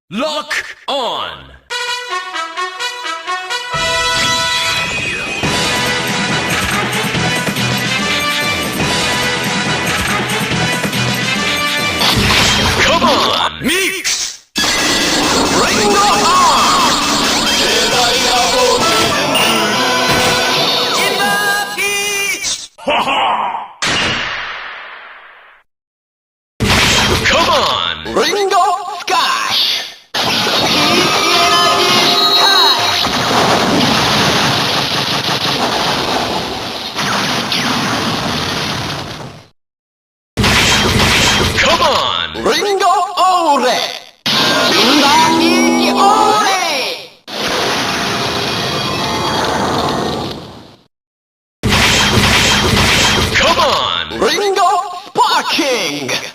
Lock on! Come on! Mix! Bring the arm! Jinba Peach! Ha ha! Come on! Bring the Sky! Come on! Ringo Ore! Jinba Ore! Come on! Ringo Sparking!